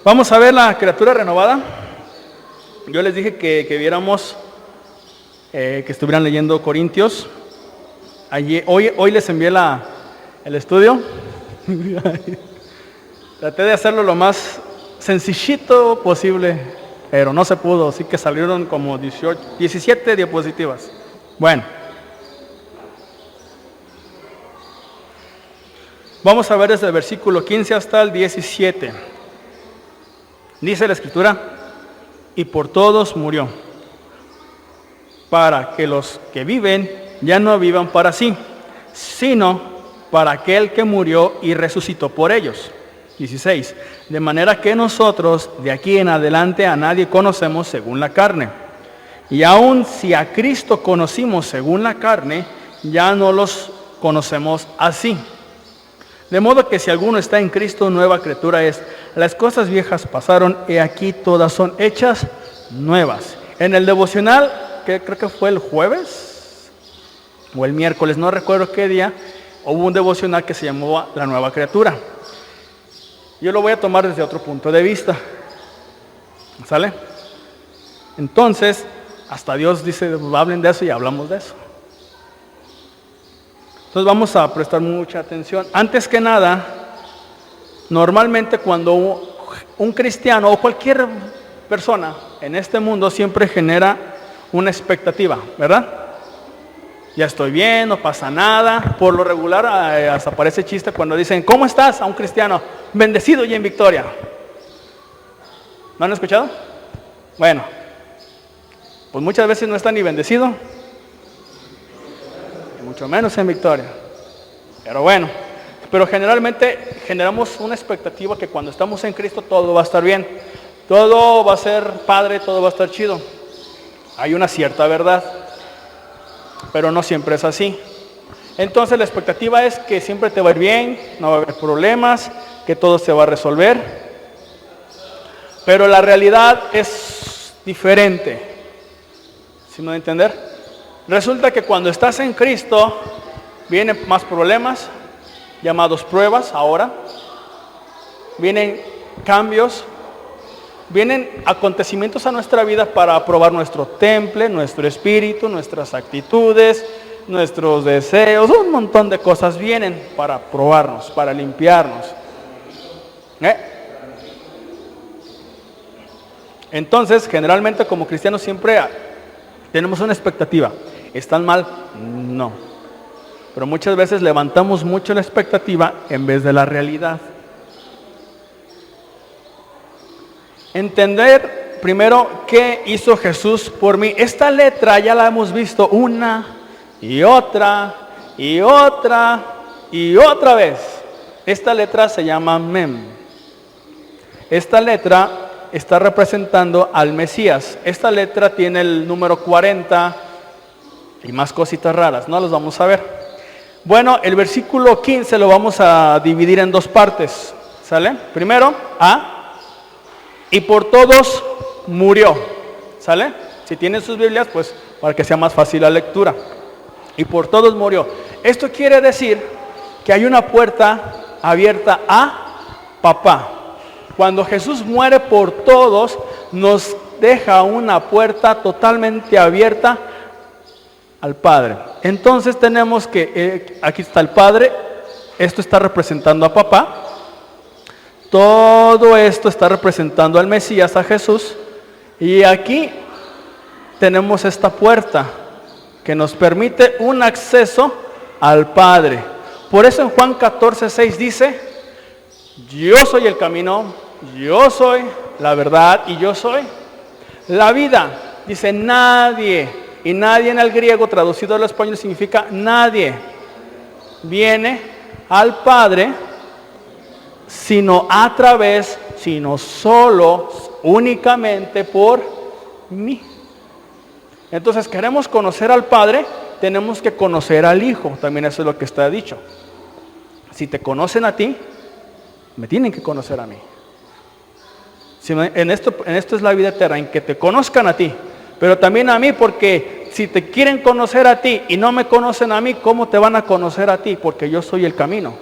Vamos a ver la criatura renovada. Yo les dije que viéramos, que estuvieran leyendo Corintios. Hoy les envié el estudio. Traté de hacerlo lo más sencillito posible, pero no se pudo, así que salieron como 17 diapositivas. Bueno, vamos a ver desde el versículo 15 hasta el 17. Dice la Escritura: y por todos murió, para que los que viven ya no vivan para sí, sino para aquel que murió y resucitó por ellos. 16. De manera que nosotros de aquí en adelante a nadie conocemos según la carne. Y aun si a Cristo conocimos según la carne, ya no los conocemos así. De modo que si alguno está en Cristo, nueva criatura es. Las cosas viejas pasaron, y aquí todas son hechas nuevas. En el devocional, que creo que fue el jueves o el miércoles, no recuerdo qué día, hubo un devocional que se llamó La Nueva Criatura. Yo lo voy a tomar desde otro punto de vista. ¿Sale? Entonces, hasta Dios dice, hablen de eso, y hablamos de eso. Entonces vamos a prestar mucha atención. Antes que nada, normalmente cuando un cristiano o cualquier persona en este mundo siempre genera una expectativa, ¿verdad? Ya estoy bien, no pasa nada. Por lo regular hasta parece chiste cuando dicen, ¿cómo estás? A un cristiano, bendecido y en victoria. ¿No han escuchado? Bueno, pues muchas veces no está ni bendecido, mucho menos en victoria. Pero bueno, pero generalmente generamos una expectativa que cuando estamos en Cristo todo va a estar bien, todo va a ser padre, todo va a estar chido. Hay una cierta verdad, pero no siempre es así. Entonces la expectativa es que siempre te va a ir bien, no va a haber problemas, que todo se va a resolver. Pero la realidad es diferente. ¿Sí me va a entender? Resulta que cuando estás en Cristo, vienen más problemas, llamados pruebas ahora, vienen cambios, vienen acontecimientos a nuestra vida para probar nuestro temple, nuestro espíritu, nuestras actitudes, nuestros deseos, un montón de cosas vienen para probarnos, para limpiarnos. Entonces, generalmente como cristianos siempre tenemos una expectativa. ¿Están mal? No. Pero muchas veces levantamos mucho la expectativa en vez de la realidad. Entender primero qué hizo Jesús por mí. Esta letra ya la hemos visto una y otra y otra y otra vez. Esta letra se llama Mem. Esta letra está representando al Mesías. Esta letra tiene el número 40 y más cositas raras, no los vamos a ver. Bueno, el versículo 15 lo vamos a dividir en dos partes, ¿sale? Primero, y por todos murió, ¿sale? Si tienen sus Biblias, pues para que sea más fácil la lectura. Y por todos murió. Esto quiere decir que hay una puerta abierta a papá. Cuando Jesús muere por todos, nos deja una puerta totalmente abierta al Padre. Entonces tenemos que, aquí está el Padre, esto está representando a papá, todo esto está representando al Mesías, a Jesús, y aquí tenemos esta puerta que nos permite un acceso al Padre. Por eso en Juan 14:6 dice, yo soy el camino, yo soy la verdad y yo soy la vida. Dice nadie. Y nadie en el griego, traducido al español, significa nadie viene al Padre sino a través, sino solo, únicamente por mí. Entonces, queremos conocer al Padre, tenemos que conocer al Hijo. También eso es lo que está dicho. Si te conocen a ti, me tienen que conocer a mí. En esto es la vida eterna, en que te conozcan a ti, pero también a mí, porque si te quieren conocer a ti y no me conocen a mí, ¿cómo te van a conocer a ti? Porque yo soy el camino.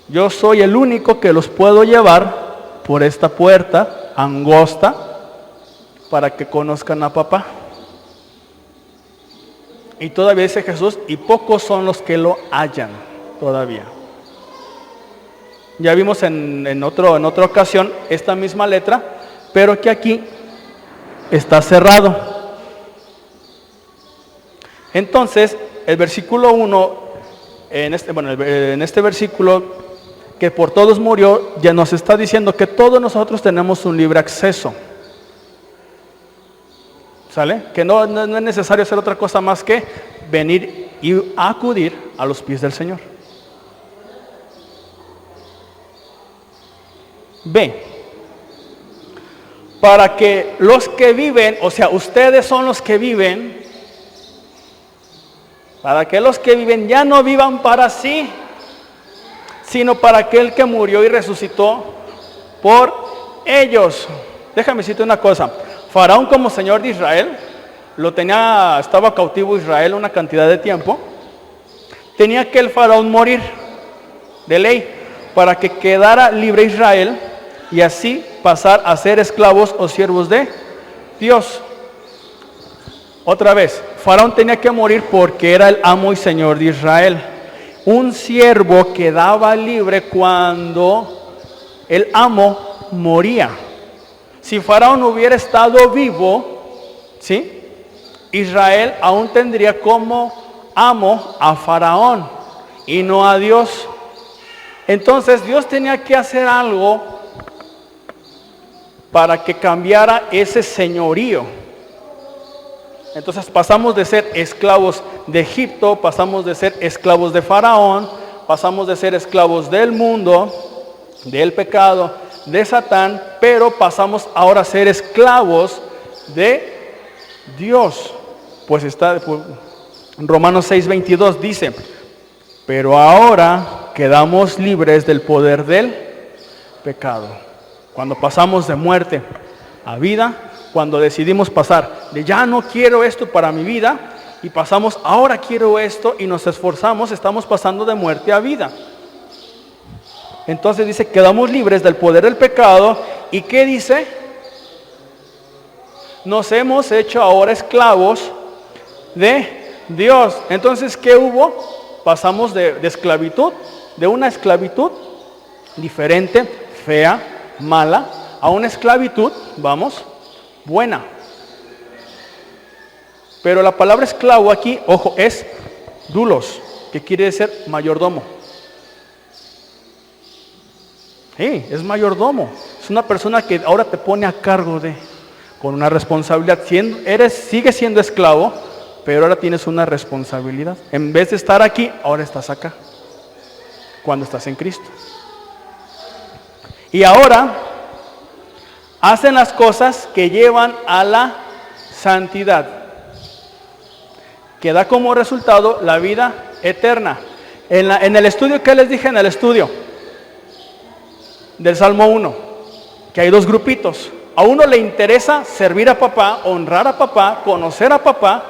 Yo soy el único que los puedo llevar por esta puerta angosta para que conozcan a papá. Y todavía dice Jesús, y pocos son los que lo hallan todavía. Ya vimos en otra ocasión esta misma letra, pero que aquí está cerrado. Entonces, el versículo 1, en este versículo, que por todos murió, ya nos está diciendo que todos nosotros tenemos un libre acceso. ¿Sale? Que no es necesario hacer otra cosa más que venir y acudir a los pies del Señor. B. Para que los que viven, o sea, ustedes son los que viven, para que los que viven ya no vivan para sí, sino para aquel que murió y resucitó por ellos. Déjame decirte una cosa. Faraón, como señor de Israel, estaba cautivo Israel una cantidad de tiempo. Tenía que el faraón morir de ley para que quedara libre Israel y así pasar a ser esclavos o siervos de Dios. Otra vez, faraón tenía que morir porque era el amo y señor de Israel. Un siervo quedaba libre cuando el amo moría. Si faraón hubiera estado vivo, ¿sí?, Israel aún tendría como amo a faraón y no a Dios. Entonces Dios tenía que hacer algo para que cambiara ese señorío. Entonces pasamos de ser esclavos de Egipto, pasamos de ser esclavos de faraón, pasamos de ser esclavos del mundo, del pecado, de Satán, pero pasamos ahora a ser esclavos de Dios. Pues en Romanos 6:22 dice, pero ahora quedamos libres del poder del pecado. Cuando pasamos de muerte a vida, cuando decidimos pasar de ya no quiero esto para mi vida, y pasamos ahora quiero esto, y nos esforzamos, estamos pasando de muerte a vida. Entonces dice, quedamos libres del poder del pecado. ¿Y qué dice? Nos hemos hecho ahora esclavos de Dios. Entonces, ¿qué hubo? Pasamos de esclavitud, de una esclavitud diferente, fea, mala, a una esclavitud, buena. Pero la palabra esclavo aquí, ojo, es doulos, que quiere decir mayordomo. Sí, es mayordomo. Es una persona que ahora te pone a cargo con una responsabilidad. Sigues siendo esclavo, pero ahora tienes una responsabilidad. En vez de estar aquí, ahora estás acá, cuando estás en Cristo. Y ahora hacen las cosas que llevan a la santidad, que da como resultado la vida eterna. En el estudio, ¿qué les dije en el estudio? Del Salmo 1, que hay dos grupitos. A uno le interesa servir a papá, honrar a papá, conocer a papá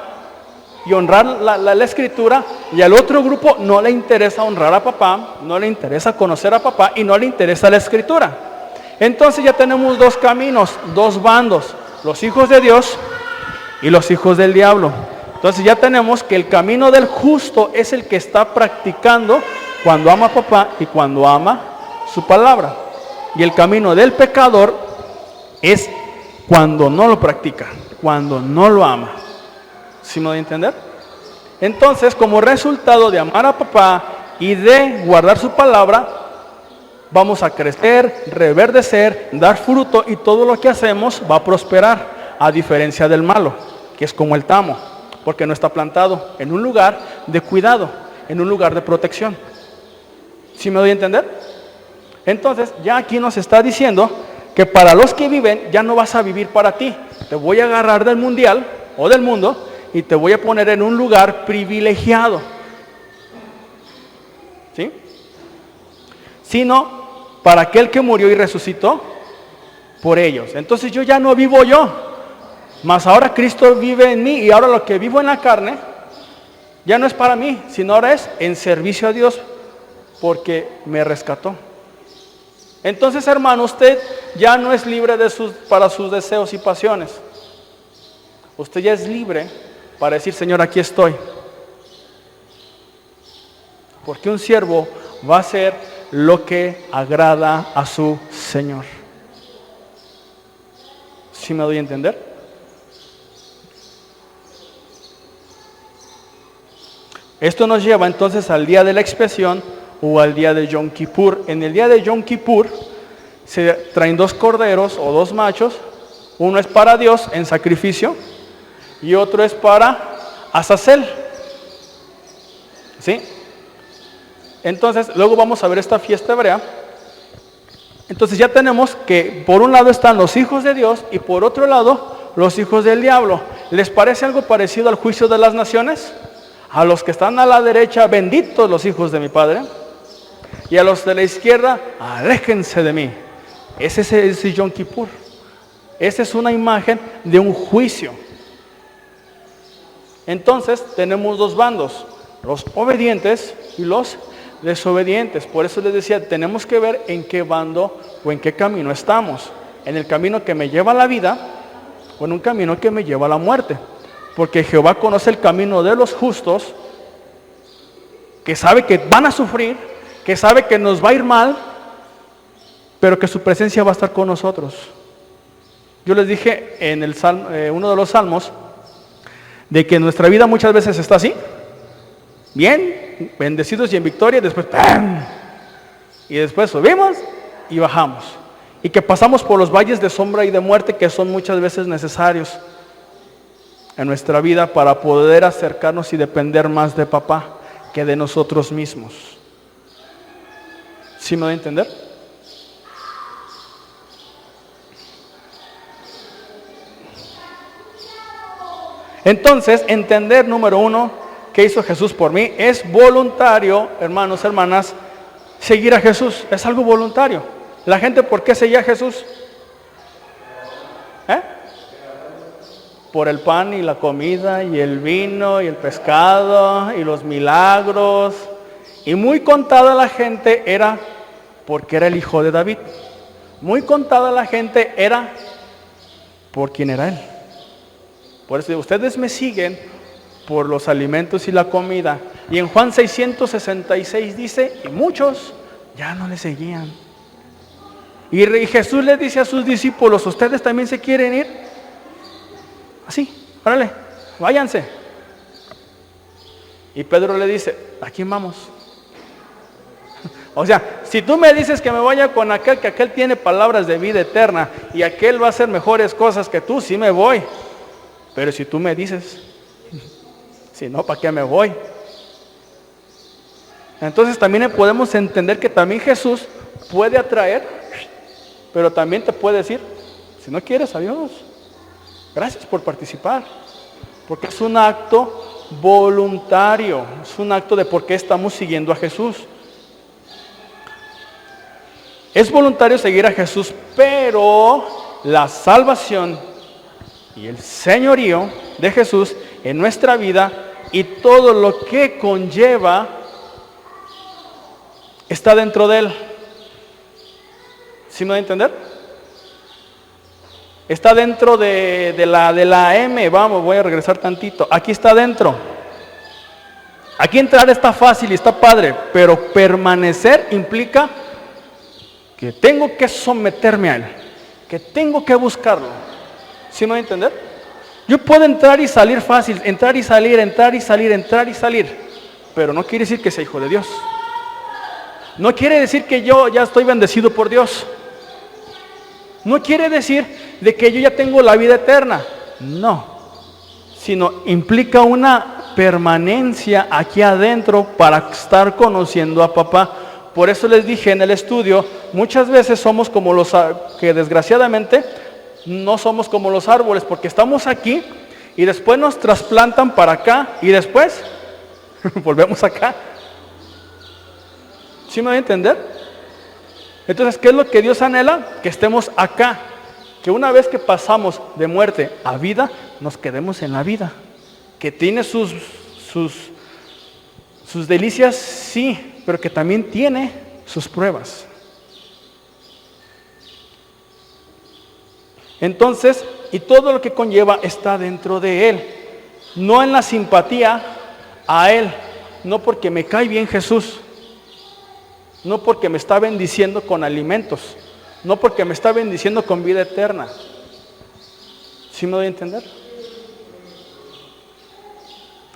y honrar la escritura, y al otro grupo no le interesa honrar a papá, no le interesa conocer a papá y no le interesa la escritura. Entonces ya tenemos dos caminos, dos bandos, los hijos de Dios y los hijos del diablo. Entonces ya tenemos que el camino del justo es el que está practicando cuando ama a papá y cuando ama su palabra. Y el camino del pecador es cuando no lo practica, cuando no lo ama. ¿Sí me doy a entender? Entonces, como resultado de amar a papá y de guardar su palabra, vamos a crecer, reverdecer, dar fruto, y todo lo que hacemos va a prosperar, a diferencia del malo, que es como el tamo, porque no está plantado en un lugar de cuidado, en un lugar de protección. ¿Sí me doy a entender? Entonces, ya aquí nos está diciendo que para los que viven, ya no vas a vivir para ti. Te voy a agarrar del mundial o del mundo y te voy a poner en un lugar privilegiado. ¿Sí? Sino para aquel que murió y resucitó por ellos. Entonces yo ya no vivo yo, mas ahora Cristo vive en mí, y ahora lo que vivo en la carne ya no es para mí, sino ahora es en servicio a Dios, porque me rescató. Entonces, hermano, usted ya no es libre para sus deseos y pasiones. Usted ya es libre para decir, Señor, aquí estoy. Porque un siervo va a hacer lo que agrada a su Señor. ¿Sí me doy a entender? Esto nos lleva entonces al día de la expiación o al día de Yom Kippur. En el día de Yom Kippur se traen 2 corderos o 2 machos. Uno es para Dios en sacrificio y otro es para Azazel. ¿Sí? Entonces, luego vamos a ver esta fiesta hebrea. Entonces ya tenemos que por un lado están los hijos de Dios y por otro lado los hijos del diablo. ¿Les parece algo parecido al juicio de las naciones? A los que están a la derecha, benditos los hijos de mi Padre. Y a los de la izquierda, aléjense de mí. Ese es Yom Kippur. Esa es una imagen de un juicio. Entonces tenemos 2 bandos, los obedientes y los desobedientes. Por eso les decía, tenemos que ver en qué bando o en qué camino estamos. En el camino que me lleva a la vida o en un camino que me lleva a la muerte. Porque Jehová conoce el camino de los justos, que sabe que van a sufrir, que sabe que nos va a ir mal, pero que su presencia va a estar con nosotros. Yo les dije en el uno de los salmos, de que nuestra vida muchas veces está así, bien, bendecidos y en victoria, y después ¡pam! Y después subimos y bajamos. Y que pasamos por los valles de sombra y de muerte que son muchas veces necesarios en nuestra vida para poder acercarnos y depender más de papá que de nosotros mismos. ¿Sí me doy a entender? Entonces, entender, número 1, ¿qué hizo Jesús por mí? Es voluntario, hermanos, hermanas, seguir a Jesús. Es algo voluntario. La gente, ¿por qué seguía a Jesús? Por el pan y la comida y el vino y el pescado y los milagros. Y muy contada la gente era porque era el hijo de David. Muy contada la gente era por quién era él. Por eso ustedes me siguen por los alimentos y la comida. Y en Juan 666 dice, y muchos ya no le seguían. Y Jesús le dice a sus discípulos, ¿ustedes también se quieren ir? Así, órale, váyanse. Y Pedro le dice, ¿a quién vamos? O sea, si tú me dices que me vaya con aquel, que aquel tiene palabras de vida eterna y aquel va a hacer mejores cosas que tú, sí me voy. Pero si tú me dices, si no, ¿para qué me voy? Entonces también podemos entender que también Jesús puede atraer, pero también te puede decir, si no quieres, adiós. Gracias por participar. Porque es un acto voluntario, es un acto de por qué estamos siguiendo a Jesús. Es voluntario seguir a Jesús, pero la salvación y el señorío de Jesús en nuestra vida y todo lo que conlleva está dentro de él. ¿Sí me va a entender? Está dentro de la M. Vamos, voy a regresar tantito. Aquí está dentro. Aquí entrar está fácil y está padre, pero permanecer implica que tengo que someterme a él, que tengo que buscarlo. ¿Sí me va a entender? Yo puedo entrar y salir fácil, entrar y salir, entrar y salir, entrar y salir, pero no quiere decir que sea hijo de Dios. No quiere decir que yo ya estoy bendecido por Dios. No quiere decir de que yo ya tengo la vida eterna. No, sino implica una permanencia aquí adentro para estar conociendo a papá. Por eso les dije en el estudio, muchas veces somos como los que desgraciadamente no somos como los árboles, porque estamos aquí y después nos trasplantan para acá y después volvemos acá. ¿Sí me voy a entender? Entonces, ¿qué es lo que Dios anhela? Que estemos acá, que una vez que pasamos de muerte a vida, nos quedemos en la vida, que tiene sus delicias, sí, pero que también tiene sus pruebas. Entonces, y todo lo que conlleva está dentro de Él. No en la simpatía a Él, no porque me cae bien Jesús, no porque me está bendiciendo con alimentos, no porque me está bendiciendo con vida eterna. ¿Sí me doy a entender?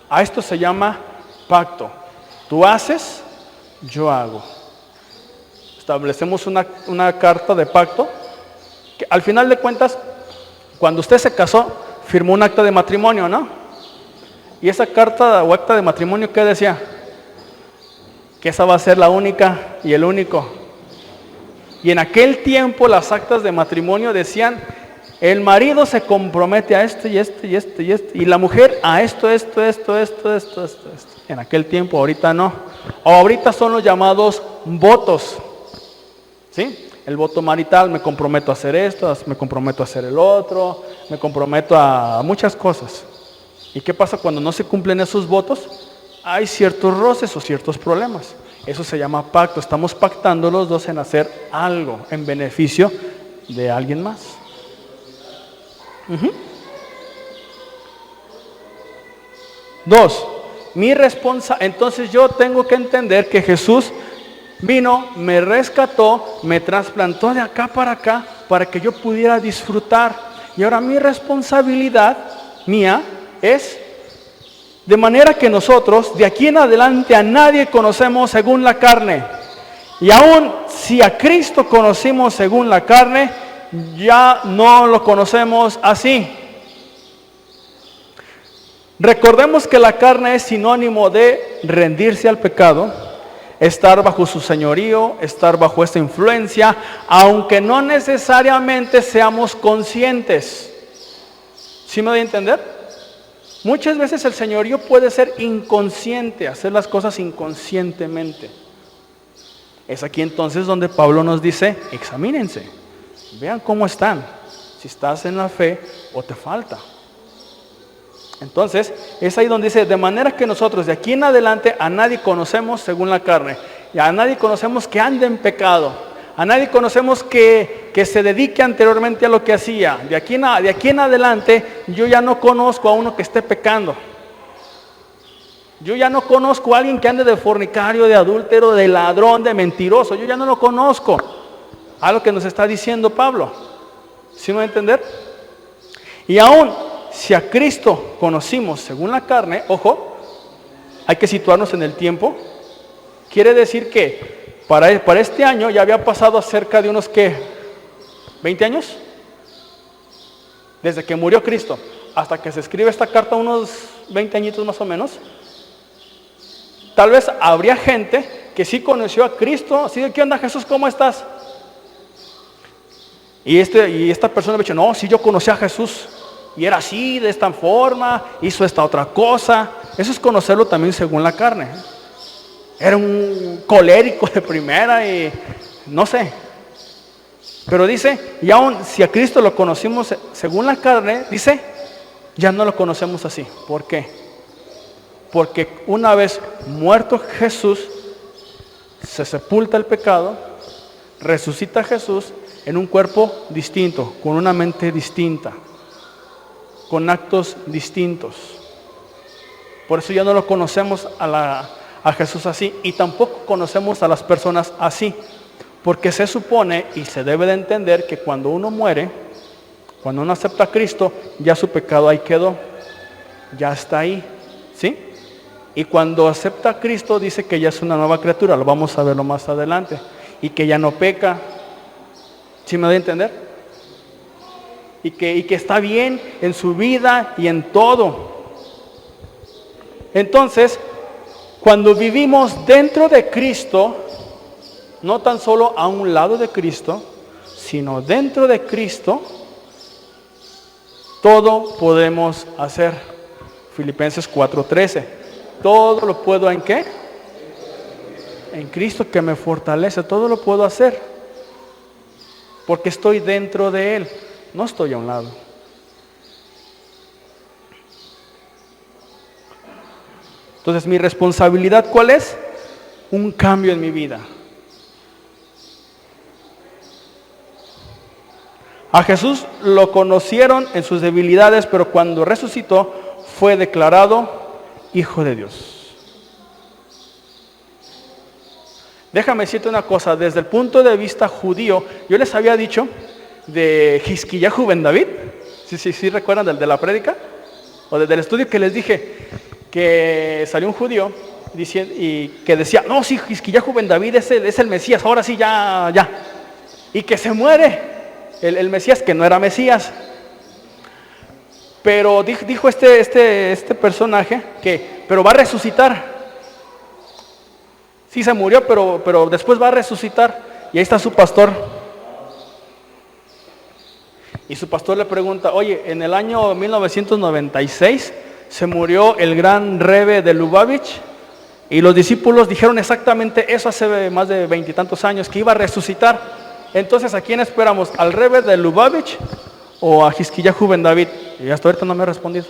A esto se llama pacto. Tú haces, yo hago. Establecemos una carta de pacto que al final de cuentas, cuando usted se casó, firmó un acta de matrimonio, ¿no? Y esa carta o acta de matrimonio, ¿qué decía? Que esa va a ser la única y el único. Y en aquel tiempo las actas de matrimonio decían, el marido se compromete a esto y esto y esto y esto, y la mujer a esto. En aquel tiempo, ahorita no. Ahorita son los llamados votos. ¿Sí? El voto marital, me comprometo a hacer esto, me comprometo a hacer el otro, me comprometo a muchas cosas. ¿Y qué pasa cuando no se cumplen esos votos? Hay ciertos roces o ciertos problemas. Eso se llama pacto. Estamos pactando los dos en hacer algo en beneficio de alguien más. Dos, entonces yo tengo que entender que Jesús vino, me rescató, me trasplantó de acá para que yo pudiera disfrutar. Y ahora mi responsabilidad mía es, de manera que nosotros de aquí en adelante a nadie conocemos según la carne. Y aún si a Cristo conocimos según la carne, ya no lo conocemos así. Recordemos que la carne es sinónimo de rendirse al pecado, estar bajo su señorío, estar bajo esta influencia, aunque no necesariamente seamos conscientes. ¿Sí me doy a entender? Muchas veces el señorío puede ser inconsciente, hacer las cosas inconscientemente. Es aquí entonces donde Pablo nos dice, examínense, vean cómo están, si estás en la fe o te falta. Entonces, es ahí donde dice, de manera que nosotros de aquí en adelante a nadie conocemos según la carne, y a nadie conocemos que ande en pecado, a nadie conocemos que se dedique anteriormente a lo que hacía. De aquí en adelante yo ya no conozco a uno que esté pecando. Yo ya no conozco a alguien que ande de fornicario, de adúltero, de ladrón, de mentiroso. Yo ya no lo conozco. Algo que nos está diciendo Pablo. ¿Sí me va a entender? Y aún si a Cristo conocimos según la carne, ojo, hay que situarnos en el tiempo. Quiere decir que para este año ya había pasado cerca de unos, ¿qué? ¿20 años? Desde que murió Cristo hasta que se escribe esta carta, unos 20 añitos más o menos. Tal vez habría gente que sí conoció a Cristo, así de, ¿qué onda Jesús? ¿Cómo estás? Y esta persona me dice, no, sí yo conocí a Jesús, y era así, de esta forma, hizo esta otra cosa. Eso es conocerlo también según la carne. Era un colérico de primera y no sé. Pero dice, y aún si a Cristo lo conocimos según la carne, dice, ya no lo conocemos así. ¿Por qué? Porque una vez muerto Jesús, se sepulta el pecado, resucita Jesús en un cuerpo distinto, con una mente distinta, con actos distintos. Por eso ya no lo conocemos a Jesús así, y tampoco conocemos a las personas así, porque se supone y se debe de entender que cuando uno muere, cuando uno acepta a Cristo, ya su pecado ahí quedó, ya está ahí, ¿sí? Y cuando acepta a Cristo dice que ya es una nueva criatura, lo vamos a verlo más adelante, y que ya no peca. ¿Sí me doy a entender? Y que está bien en su vida y en todo. Entonces, cuando vivimos dentro de Cristo, no tan solo a un lado de Cristo, sino dentro de Cristo, todo podemos hacer. Filipenses 4:13. Todo lo puedo ¿en qué? En Cristo que me fortalece. Todo lo puedo hacer. Porque estoy dentro de Él. No estoy a un lado. Entonces, ¿mi responsabilidad cuál es? Un cambio en mi vida. A Jesús lo conocieron en sus debilidades, pero cuando resucitó fue declarado Hijo de Dios. Déjame decirte una cosa, desde el punto de vista judío, yo les había dicho de Xisquiyahu ben David, ¿sí recuerdan de la prédica? O del estudio que les dije, que salió un judío diciendo, y que decía, no, sí, Xisquiyahu ben David es el Mesías, ahora sí, ya. Y que se muere el Mesías, que no era Mesías. Pero dijo este personaje pero va a resucitar. Sí se murió, pero después va a resucitar. Y ahí está su pastor. Y su pastor le pregunta, oye, en el año 1996 se murió el gran Rebbe de Lubavitch. Y los discípulos dijeron exactamente eso hace más de 20 y tantos años, que iba a resucitar. Entonces, ¿a quién esperamos? ¿Al Rebbe de Lubavitch o a Xisquiyahu ben David? Y hasta ahorita no me ha respondido.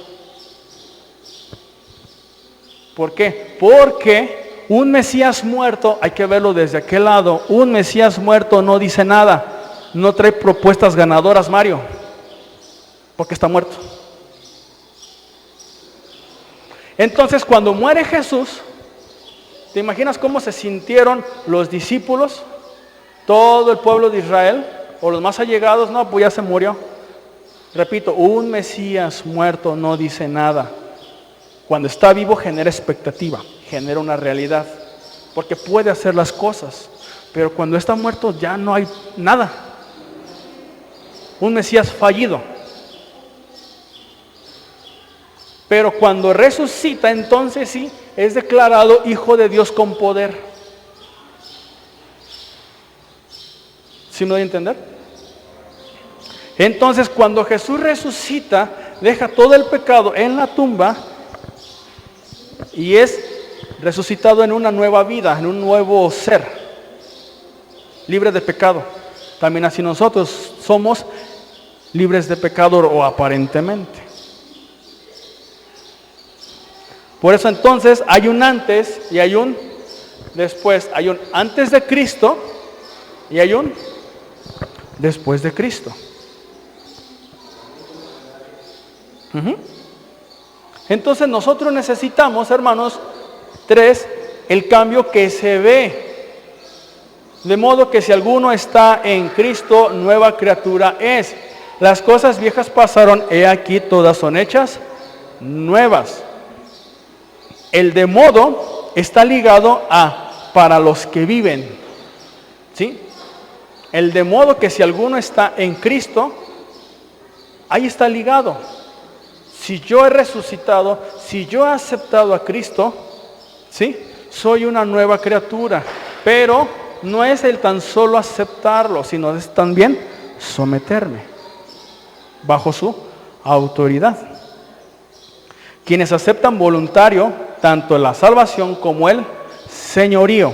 ¿Por qué? Porque un Mesías muerto, hay que verlo desde aquel lado, un Mesías muerto no dice nada, no trae propuestas ganadoras, Mario, porque está muerto. Entonces, cuando muere Jesús, ¿te imaginas cómo se sintieron los discípulos, todo el pueblo de Israel, o los más allegados? No, pues ya se murió. Repito, un Mesías muerto no dice nada. Cuando está vivo genera expectativa, genera una realidad, porque puede hacer las cosas, pero cuando está muerto ya no hay nada. Un Mesías fallido. Pero cuando resucita, entonces sí, es declarado Hijo de Dios con poder. ¿Sí me doy a entender? Entonces, cuando Jesús resucita, deja todo el pecado en la tumba y es resucitado en una nueva vida, en un nuevo ser, libre de pecado. También así nosotros somos libres de pecado, o aparentemente. Por eso entonces hay un antes y hay un después. Hay un antes de Cristo y hay un después de Cristo. Entonces nosotros necesitamos, hermanos, 3, el cambio que se ve. De modo que si alguno está en Cristo, nueva criatura es. Las cosas viejas pasaron, he aquí todas son hechas nuevas. El de modo está ligado a para los que viven. ¿Sí? El de modo que si alguno está en Cristo, ahí está ligado. Si yo he resucitado, si yo he aceptado a Cristo, ¿sí? Soy una nueva criatura. Pero no es el tan solo aceptarlo, sino es también someterme bajo su autoridad. Quienes aceptan voluntario tanto la salvación como el señorío.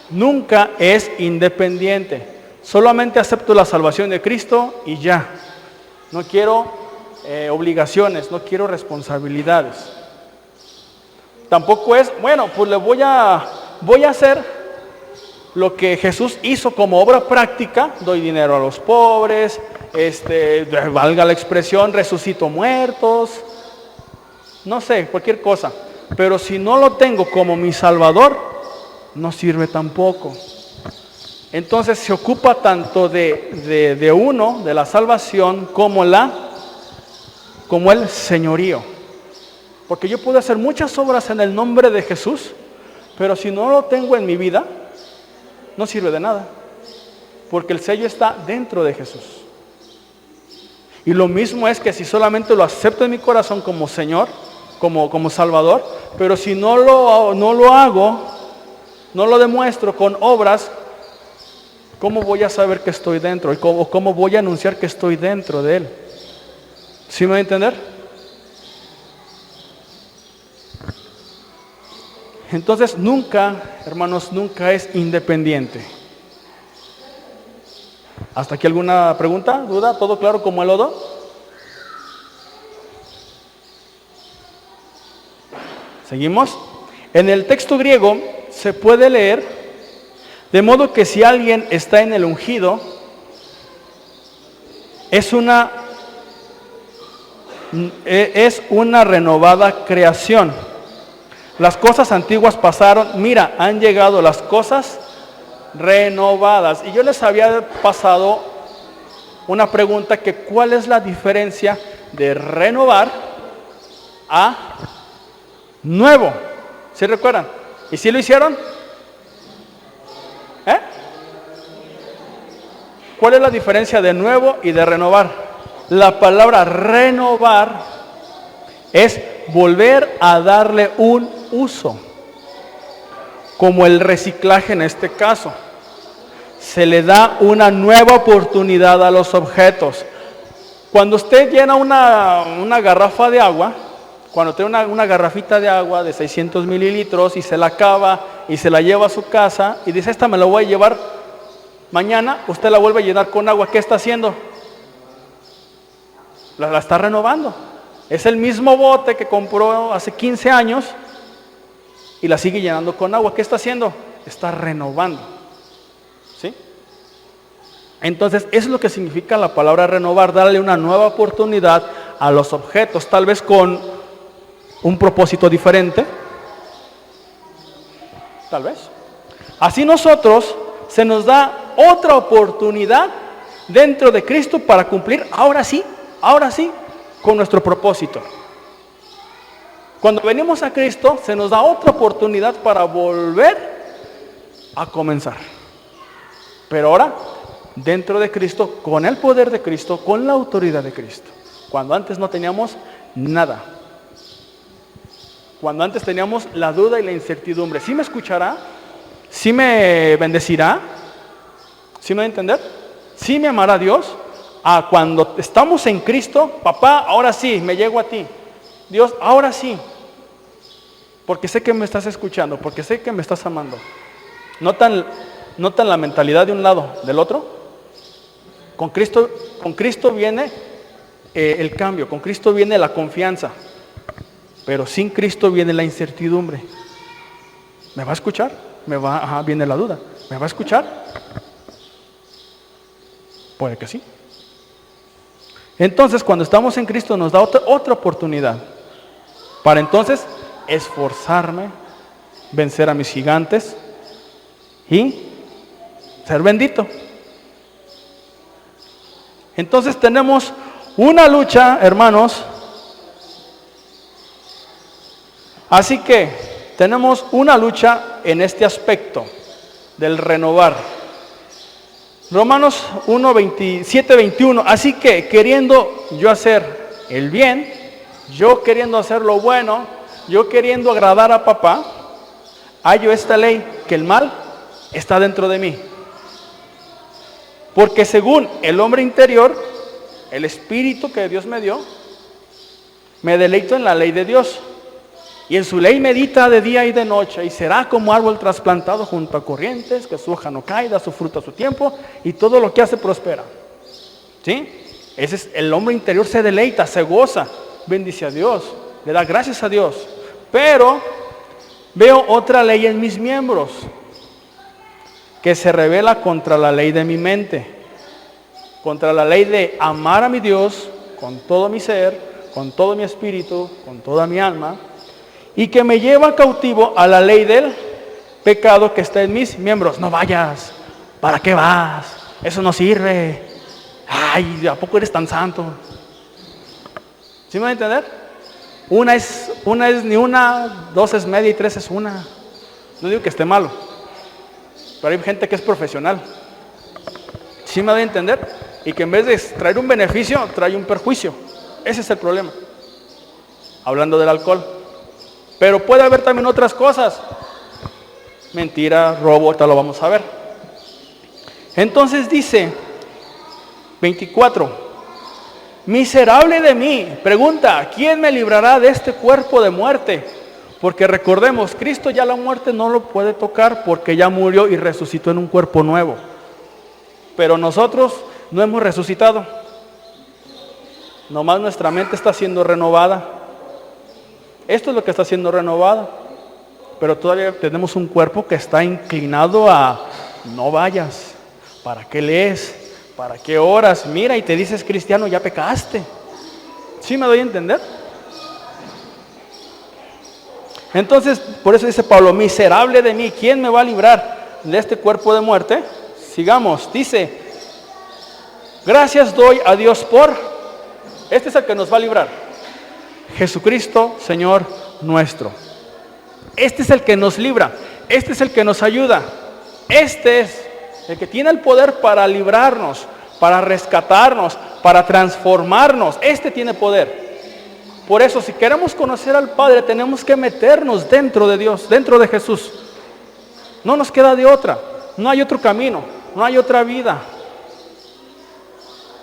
Nunca es independiente. Solamente acepto la salvación de Cristo y ya. No quiero obligaciones, no quiero responsabilidades. Tampoco es, bueno, pues voy a hacer lo que Jesús hizo como obra práctica. Doy dinero a los pobres, valga la expresión, resucito muertos, no sé, cualquier cosa. Pero si no lo tengo como mi Salvador, no sirve tampoco. Entonces se ocupa tanto de uno, de la salvación, como el señorío. Porque yo puedo hacer muchas obras en el nombre de Jesús, pero si no lo tengo en mi vida, no sirve de nada. Porque el sello está dentro de Jesús. Y lo mismo es que si solamente lo acepto en mi corazón como Señor, como Salvador, pero si no lo hago, no lo demuestro con obras, ¿cómo voy a saber que estoy dentro? ¿Cómo voy a anunciar que estoy dentro de Él? ¿Sí me va a entender? Entonces nunca, hermanos, nunca es independiente. ¿Hasta aquí alguna pregunta, duda? ¿Todo claro como el lodo? ¿Seguimos? En el texto griego se puede leer, de modo que si alguien está en el ungido, es una renovada creación. Las cosas antiguas pasaron, mira, han llegado las cosas renovadas. Y yo les había pasado una pregunta que ¿cuál es la diferencia de renovar a nuevo? ¿Sí recuerdan? ¿Y si lo hicieron? ¿Cuál es la diferencia de nuevo y de renovar? La palabra renovar es volver a darle un uso, como el reciclaje en este caso. Se le da una nueva oportunidad a los objetos. Cuando usted llena una garrafa de agua, cuando tiene una garrafita de agua de 600 mililitros y se la acaba y se la lleva a su casa y dice, esta me la voy a llevar mañana, usted la vuelve a llenar con agua, ¿qué está haciendo? La está renovando. Es el mismo bote que compró hace 15 años y la sigue llenando con agua. ¿Qué está haciendo? Está renovando. ¿Sí? Entonces, eso es lo que significa la palabra renovar, darle una nueva oportunidad a los objetos, tal vez con un propósito diferente. Tal vez. Así nosotros se nos da otra oportunidad dentro de Cristo para cumplir, ahora sí, con nuestro propósito. Cuando venimos a Cristo, se nos da otra oportunidad para volver a comenzar. Pero ahora, dentro de Cristo, con el poder de Cristo, con la autoridad de Cristo. Cuando antes no teníamos nada. Cuando antes teníamos la duda y la incertidumbre. ¿Sí me escuchará? ¿Sí me bendecirá? ¿Sí me va a entender? ¿Sí me amará Dios? Cuando estamos en Cristo, papá, ahora sí, me llego a ti. Dios, ahora sí. Porque sé que me estás escuchando, porque sé que me estás amando. ¿Notan la mentalidad de un lado, del otro? Con Cristo viene el cambio, con Cristo viene la confianza. Pero sin Cristo viene la incertidumbre. ¿Me va a escuchar? Viene la duda. ¿Me va a escuchar? Puede que sí. Entonces, cuando estamos en Cristo nos da otra oportunidad para entonces esforzarme, vencer a mis gigantes y ser bendito. Entonces tenemos una lucha, hermanos. Así que tenemos una lucha en este aspecto del renovar. Romanos 7:21. Así que queriendo yo hacer el bien, yo queriendo hacer lo bueno, yo queriendo agradar a papá, hallo esta ley, que el mal está dentro de mí. Porque según el hombre interior, el espíritu que Dios me dio, me deleito en la ley de Dios. Y en su ley medita de día y de noche, y será como árbol trasplantado junto a corrientes, que su hoja no cae, da su fruto a su tiempo, y todo lo que hace prospera. ¿Sí? Ese es el hombre interior, se deleita, se goza, bendice a Dios, le da gracias a Dios. Pero veo otra ley en mis miembros, que se revela contra la ley de mi mente, contra la ley de amar a mi Dios con todo mi ser, con todo mi espíritu, con toda mi alma, y que me lleva cautivo a la ley del pecado que está en mis miembros. No vayas, ¿para qué vas? Eso no sirve. Ay, ¿a poco eres tan santo? ¿Sí me van a entender? Una es ni una, dos es media y tres es una. No digo que esté malo, pero hay gente que es profesional. ¿Sí me van a entender? Y que en vez de traer un beneficio, trae un perjuicio. Ese es el problema. Hablando del alcohol. Pero puede haber también otras cosas. Mentira, robo, ahorita lo vamos a ver. Entonces dice, 24. Miserable de mí. Pregunta, ¿quién me librará de este cuerpo de muerte? Porque recordemos, Cristo ya la muerte no lo puede tocar porque ya murió y resucitó en un cuerpo nuevo. Pero nosotros no hemos resucitado. Nomás nuestra mente está siendo renovada. Esto es lo que está siendo renovado, pero todavía tenemos un cuerpo que está inclinado a no vayas, ¿para qué lees? ¿Para qué oras? Mira, y te dices cristiano, ya pecaste. ¿Sí me doy a entender? Entonces, por eso dice Pablo, miserable de mí, ¿quién me va a librar de este cuerpo de muerte? Sigamos, dice, gracias doy a Dios por, este es el que nos va a librar, Jesucristo, Señor nuestro. Este es el que nos libra, este es el que nos ayuda, este es el que tiene el poder para librarnos, para rescatarnos, para transformarnos. Este tiene poder. Por eso, si queremos conocer al Padre, tenemos que meternos dentro de Dios, dentro de Jesús. No nos queda de otra. No hay otro camino, no hay otra vida.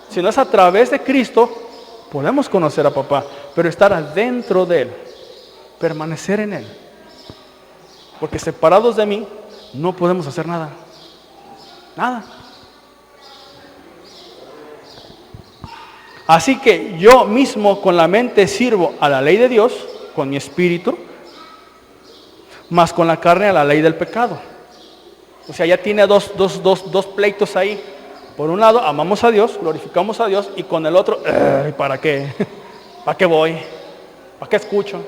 Si no es a través de Cristo, podemos conocer a papá, pero estar adentro de Él, permanecer en Él. Porque separados de mí, no podemos hacer nada. Nada. Así que yo mismo con la mente sirvo a la ley de Dios, con mi espíritu, más con la carne a la ley del pecado. O sea, ya tiene dos pleitos ahí. Por un lado, amamos a Dios, glorificamos a Dios, y con el otro, ¿para qué? ¿Para qué voy? ¿Para qué escucho?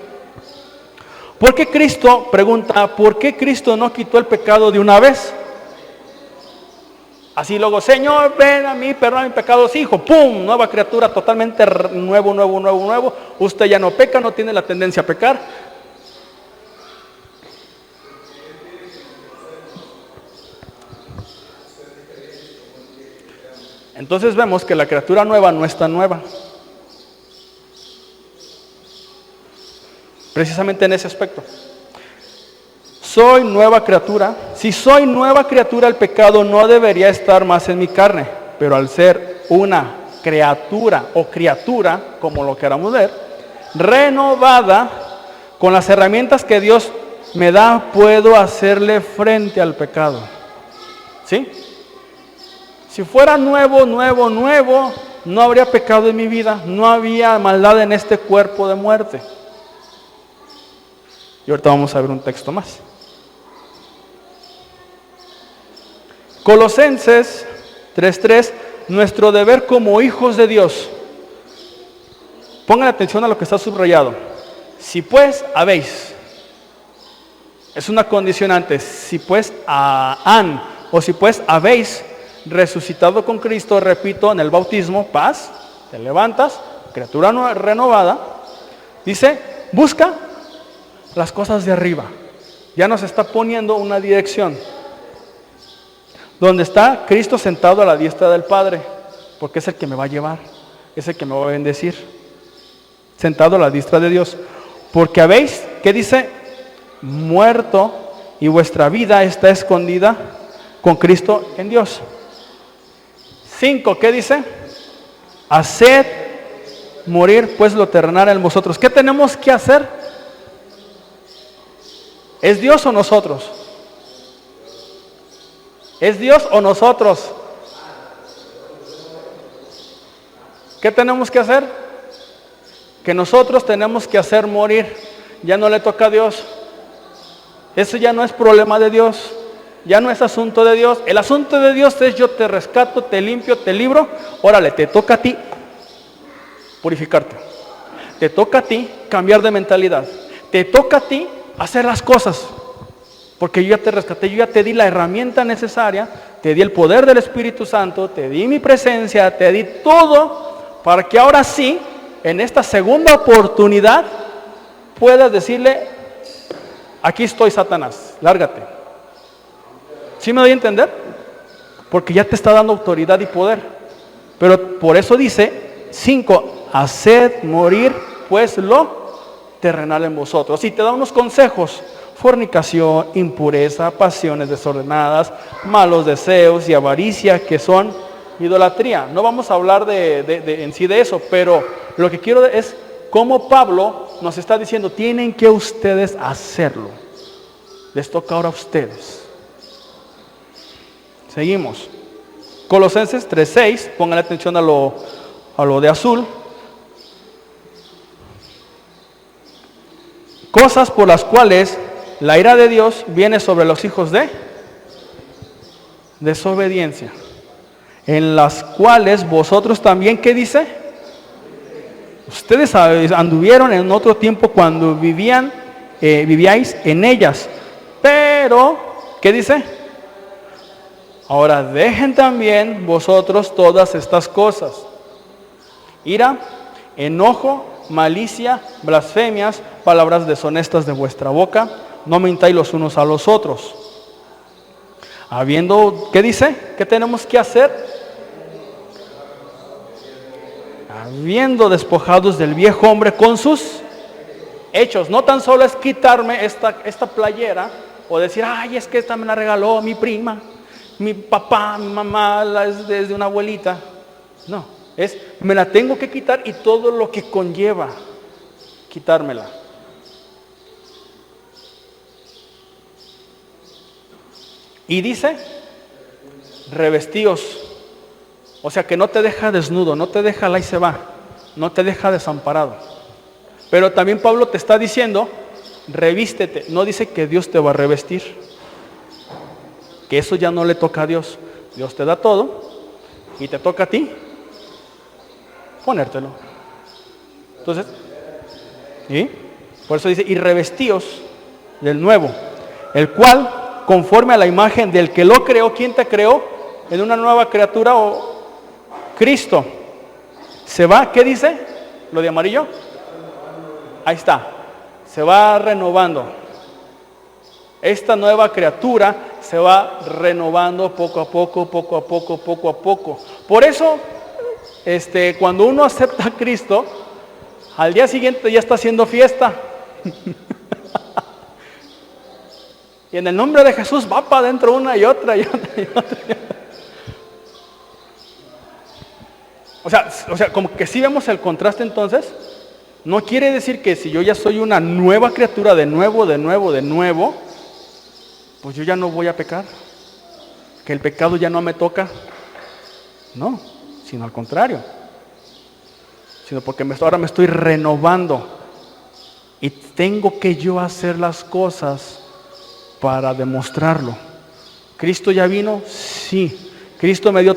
¿Por qué Cristo, pregunta, por qué Cristo no quitó el pecado de una vez? Así luego, Señor, ven a mí, perdona mis pecados, hijo, ¡pum! Nueva criatura, totalmente nuevo. Usted ya no peca, no tiene la tendencia a pecar. Entonces vemos que la criatura nueva no es tan nueva. Precisamente en ese aspecto. Soy nueva criatura. Si soy nueva criatura, el pecado no debería estar más en mi carne. Pero al ser una criatura o criatura, como lo queramos ver, renovada, con las herramientas que Dios me da, puedo hacerle frente al pecado. ¿Sí? Si fuera nuevo, no habría pecado en mi vida, no había maldad en este cuerpo de muerte. Y ahorita vamos a ver un texto más. Colosenses 3:3, nuestro deber como hijos de Dios. Pongan atención a lo que está subrayado. Si pues habéis, es una condicionante, si pues han, o si pues habéis resucitado con Cristo, repito, en el bautismo, paz, te levantas, criatura renovada, dice, busca las cosas de arriba. Ya nos está poniendo una dirección. Donde está Cristo sentado a la diestra del Padre, porque es el que me va a llevar, es el que me va a bendecir. Sentado a la diestra de Dios. Porque habéis, ¿qué dice? Muerto, y vuestra vida está escondida con Cristo en Dios. 5, ¿qué dice? Haced morir pues lo terrenal en vosotros. ¿Qué tenemos que hacer? ¿Es Dios o nosotros? ¿Es Dios o nosotros? ¿Qué tenemos que hacer? Que nosotros tenemos que hacer morir. Ya no le toca a Dios. Eso ya no es problema de Dios. Ya no es asunto de Dios. El asunto de Dios es yo te rescato, te limpio, te libro. Órale, te toca a ti purificarte. Te toca a ti cambiar de mentalidad. Te toca a ti hacer las cosas. Porque yo ya te rescaté, yo ya te di la herramienta necesaria, te di el poder del Espíritu Santo, te di mi presencia, te di todo para que ahora sí, en esta segunda oportunidad, puedas decirle, aquí estoy, Satanás, lárgate. ¿Sí me doy a entender? Porque ya te está dando autoridad y poder. Pero por eso dice, 5, haced morir pues lo terrenal en vosotros. Y te da unos consejos. Fornicación, impureza, pasiones desordenadas, malos deseos y avaricia, que son idolatría. No vamos a hablar en sí de eso, pero lo que quiero es cómo Pablo nos está diciendo, tienen que ustedes hacerlo. Les toca ahora a ustedes. Seguimos. Colosenses 3:6, pongan atención a lo de azul. Cosas por las cuales la ira de Dios viene sobre los hijos de desobediencia. en las cuales vosotros también, ¿qué dice? Ustedes anduvieron en otro tiempo cuando vivíais en ellas. Pero, ¿qué dice? Ahora dejen también vosotros todas estas cosas: ira, enojo, malicia, blasfemias, palabras deshonestas de vuestra boca. No mintáis los unos a los otros. Habiendo, ¿qué dice? ¿Qué tenemos que hacer? Habiendo despojados del viejo hombre con sus hechos. No tan solo es quitarme esta playera o decir, ay, es que esta me la regaló mi prima, mi papá, mi mamá, es de una abuelita. No, me la tengo que quitar y todo lo que conlleva quitármela. Y dice, revestíos. O sea que no te deja desnudo, no te deja ahí se va, no te deja desamparado. Pero también Pablo te está diciendo, revístete. No dice que Dios te va a revestir, que eso ya no le toca a Dios. Dios te da todo y te toca a ti ponértelo. Entonces, ¿sí? Por eso dice, y revestíos del nuevo, el cual, conforme a la imagen del que lo creó. ¿Quién te creó? En una nueva criatura o Cristo. Se va, ¿qué dice? ¿Lo de amarillo? Ahí está. Se va renovando. Esta nueva criatura se va renovando poco a poco, poco a poco, poco a poco. Por eso, cuando uno acepta a Cristo, al día siguiente ya está haciendo fiesta. Y en el nombre de Jesús va para adentro una y otra y otra y otra. O sea, como que si vemos el contraste entonces. No quiere decir que si yo ya soy una nueva criatura de nuevo, pues yo ya no voy a pecar. Que el pecado ya no me toca. No, sino al contrario. Sino porque ahora me estoy renovando. Y tengo que yo hacer las cosas para demostrarlo. ¿Cristo ya vino? Sí. ¿Cristo me dio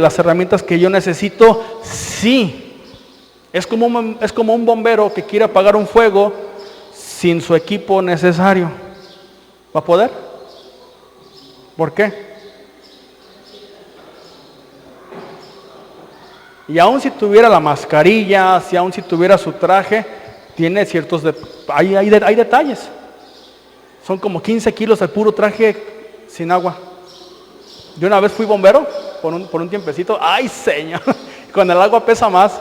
las herramientas que yo necesito? Sí. Es como un bombero que quiere apagar un fuego sin su equipo necesario. ¿Va a poder? ¿Por qué? Y aun si tuviera la mascarilla, aun si tuviera su traje, tiene ciertos hay detalles. Son como 15 kilos de puro traje sin agua. Yo una vez fui bombero por un tiempecito. ¡Ay, Señor! Con el agua pesa más.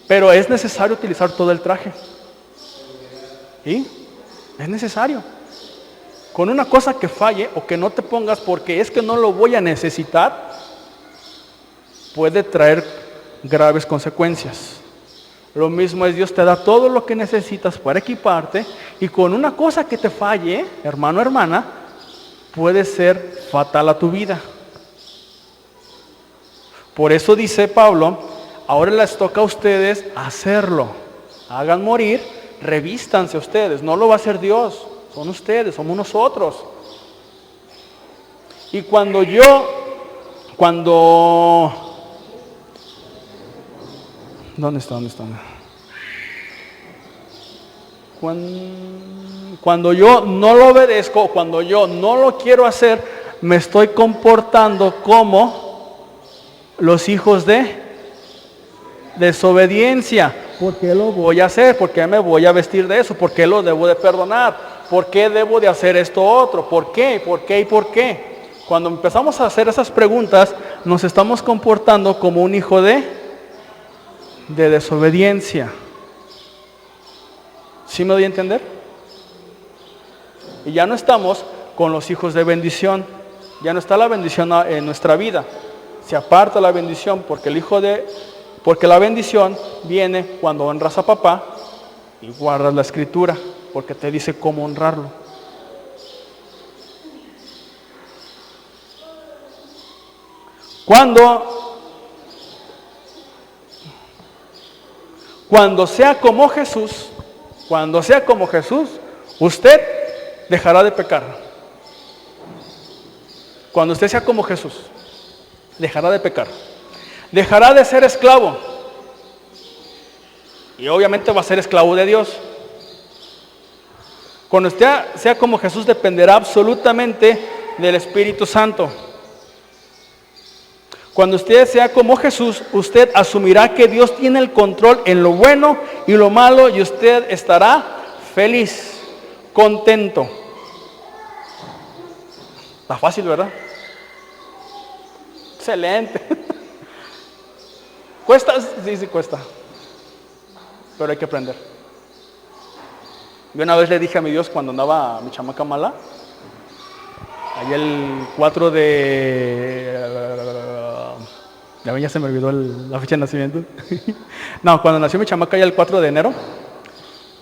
Pero es necesario utilizar todo el traje. ¿Sí? Es necesario. Con una cosa que falle o que no te pongas porque es que no lo voy a necesitar, puede traer graves consecuencias. Lo mismo es, Dios te da todo lo que necesitas para equiparte, y con una cosa que te falle, hermano, hermana, puede ser fatal a tu vida. Por eso dice Pablo, ahora les toca a ustedes hacerlo. Hagan morir, revístanse ustedes. No lo va a hacer Dios, son ustedes, somos nosotros. Y cuando ¿Dónde está? Cuando yo no lo obedezco, cuando yo no lo quiero hacer, me estoy comportando como los hijos de desobediencia. ¿Por qué lo voy a hacer? ¿Por qué me voy a vestir de eso? ¿Por qué lo debo de perdonar? ¿Por qué debo de hacer esto otro? ¿Por qué? ¿Por qué? ¿Y por qué? Cuando empezamos a hacer esas preguntas, nos estamos comportando como un hijo de desobediencia. ¿Sí me doy a entender? Y ya no estamos con los hijos de bendición. Ya no está la bendición en nuestra vida. Se aparta la bendición porque la bendición viene cuando honras a papá y guardas la escritura, porque te dice cómo honrarlo. Cuando sea como Jesús, usted dejará de pecar. Cuando usted sea como Jesús. dejará de pecar, dejará de ser esclavo y obviamente va a ser esclavo de Dios. Cuando usted sea como Jesús, dependerá absolutamente del Espíritu Santo. Cuando usted sea como Jesús, usted asumirá que Dios tiene el control en lo bueno y lo malo y usted estará feliz, contento. Está fácil, ¿verdad? Excelente. ¿Cuesta? Sí cuesta. Pero hay que aprender. Yo una vez le dije a mi Dios cuando andaba mi chamaca mala, ahí el 4 de... Ya se me olvidó la fecha de nacimiento. No, cuando nació mi chamaca ya el 4 de enero,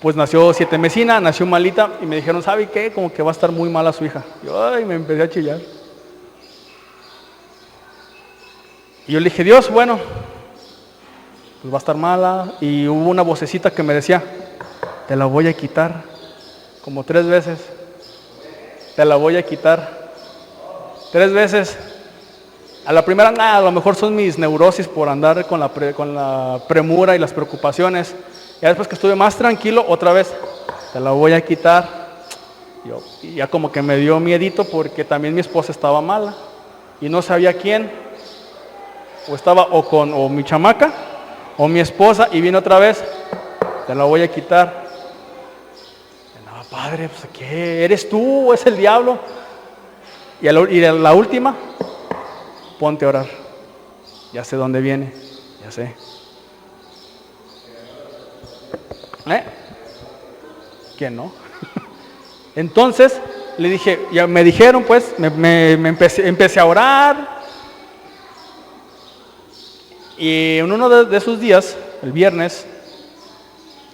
pues nació 7 mesina, nació malita y me dijeron, ¿sabe qué? Como que va a estar muy mala su hija. Yo, me empecé a chillar. Y yo le dije, Dios, bueno, pues va a estar mala. Y hubo una vocecita que me decía, te la voy a quitar, como 3 veces. Te la voy a quitar 3 veces. A la primera, a lo mejor son mis neurosis por andar con la premura y las preocupaciones. Ya después que estuve más tranquilo, otra vez, te la voy a quitar. Y ya como que me dio miedito porque también mi esposa estaba mala y no sabía quién. O estaba o mi chamaca o mi esposa y vino otra vez, te la voy a quitar. No, padre, pues ¿qué? ¿Eres tú o es el diablo? Y la última, ponte a orar. Ya sé dónde viene, ya sé. ¿Quién no? Entonces le dije, ya me dijeron pues, empecé a orar. Y en uno de esos días, del viernes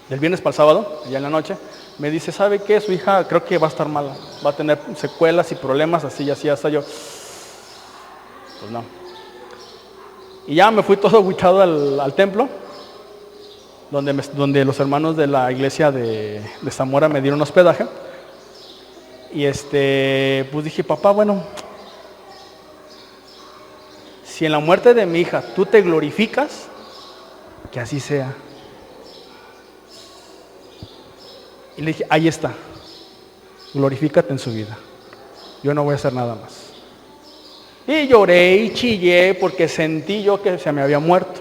para el sábado, ya en la noche, me dice, ¿sabe qué? Su hija creo que va a estar mala, va a tener secuelas y problemas, así, hasta yo. Pues no. Y ya me fui todo agüitado al templo, donde los hermanos de la iglesia de Zamora me dieron hospedaje. Y pues dije, papá, bueno, si en la muerte de mi hija tú te glorificas, que así sea. Y le dije, ahí está, glorifícate en su vida, yo no voy a hacer nada más. Y lloré y chillé porque sentí yo que se me había muerto.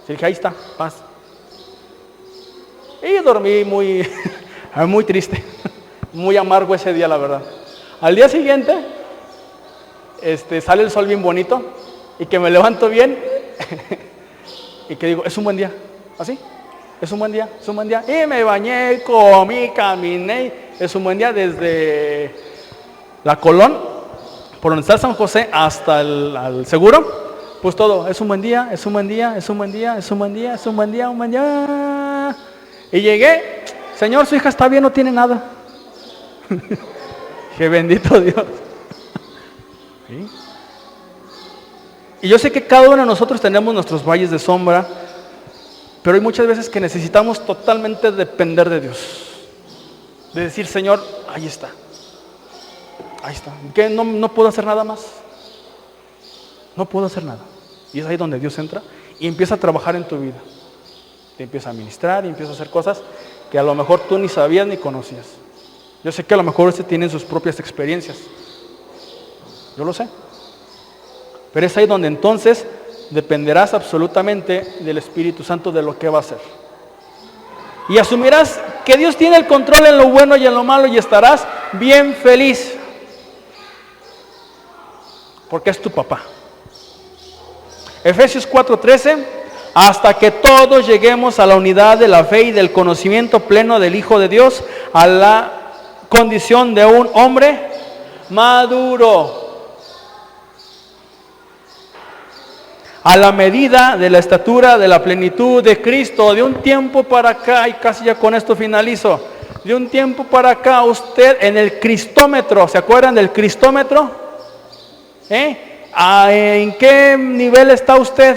Y dije, ahí está, paz. Y dormí muy triste, muy amargo ese día, la verdad. Al día siguiente, sale el sol bien bonito y que me levanto bien y que digo, es un buen día, ¿así? Es un buen día, es un buen día. Y me bañé, comí, caminé, es un buen día desde la Colón, por donde está San José, hasta el Seguro, pues todo, es un buen día, es un buen día, es un buen día, es un buen día, es un buen día, un buen día. Y llegué, Señor, su hija está bien, no tiene nada. Qué bendito Dios. ¿Sí? Y yo sé que cada uno de nosotros tenemos nuestros valles de sombra, pero hay muchas veces que necesitamos totalmente depender de Dios. De decir, Señor, ahí está. Ahí está. ¿Qué? No puedo hacer nada más. No puedo hacer nada. Y es ahí donde Dios entra y empieza a trabajar en tu vida. Te empieza a ministrar y empieza a hacer cosas que a lo mejor tú ni sabías ni conocías. Yo sé que a lo mejor usted tiene sus propias experiencias. Yo lo sé. Pero es ahí donde entonces dependerás absolutamente del Espíritu Santo de lo que va a hacer. Y asumirás que Dios tiene el control en lo bueno y en lo malo y estarás bien feliz. Porque es tu papá. Efesios 4:13, hasta que todos lleguemos a la unidad de la fe y del conocimiento pleno del Hijo de Dios, a la condición de un hombre maduro, a la medida de la estatura de la plenitud de Cristo. De un tiempo para acá, y casi ya con esto finalizo, de un tiempo para acá usted en el cristómetro, ¿se acuerdan del cristómetro? ¿En qué nivel está usted?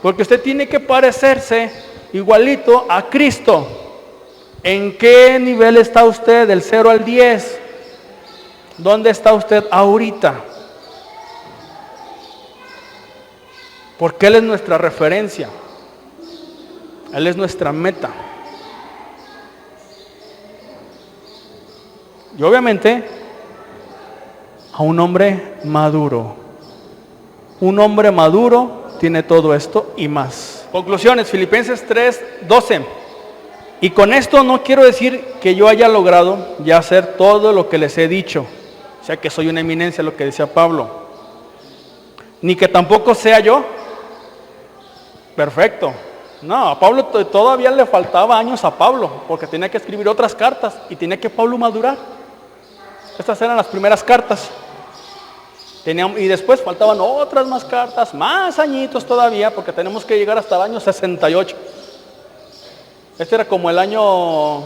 Porque usted tiene que parecerse igualito a Cristo. ¿En qué nivel está usted? Del 0 al 10. ¿Dónde está usted ahorita? Porque Él es nuestra referencia. Él es nuestra meta. Y obviamente a un hombre maduro. Un hombre maduro tiene todo esto y más. Conclusiones, Filipenses 3:12. Y con esto no quiero decir que yo haya logrado ya hacer todo lo que les he dicho. O sea que soy una eminencia, lo que decía Pablo. Ni que tampoco sea yo perfecto. No, a Pablo todavía le faltaba años a Pablo, porque tenía que escribir otras cartas y tenía que Pablo madurar. Estas eran las primeras cartas. Y después faltaban otras más cartas, más añitos todavía, porque tenemos que llegar hasta el año 68. Este era como el año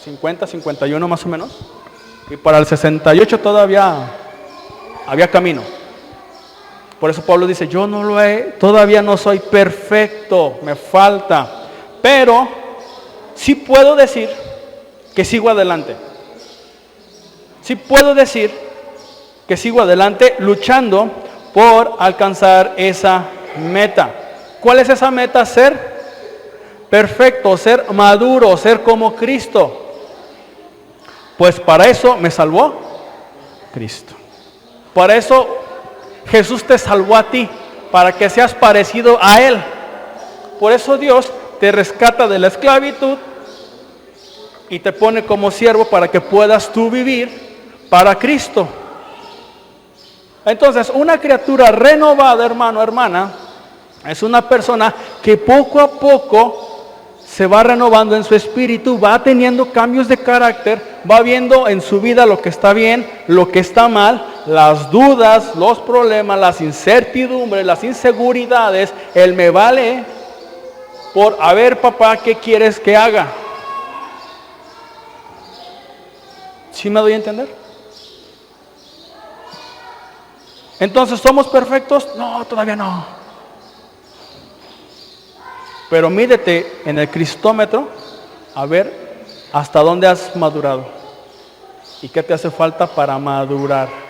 50, 51 más o menos. Y para el 68 todavía había camino. Por eso Pablo dice, yo todavía no soy perfecto, me falta. Pero sí puedo decir que sigo adelante. Sí puedo decir que sigo adelante luchando por alcanzar esa meta. ¿Cuál es esa meta? Ser perfecto, ser maduro, ser como Cristo. Pues para eso me salvó Cristo. Para eso Jesús te salvó a ti, para que seas parecido a Él. Por eso Dios te rescata de la esclavitud y te pone como siervo para que puedas tú vivir para Cristo. Entonces, una criatura renovada, hermano, hermana, es una persona que poco a poco se va renovando en su espíritu, va teniendo cambios de carácter, va viendo en su vida lo que está bien, lo que está mal, las dudas, los problemas, las incertidumbres, las inseguridades, el me vale por, a ver papá, ¿qué quieres que haga? ¿Sí me doy a entender? Entonces, ¿somos perfectos? No, todavía no. Pero mídete en el cristómetro a ver hasta dónde has madurado y qué te hace falta para madurar.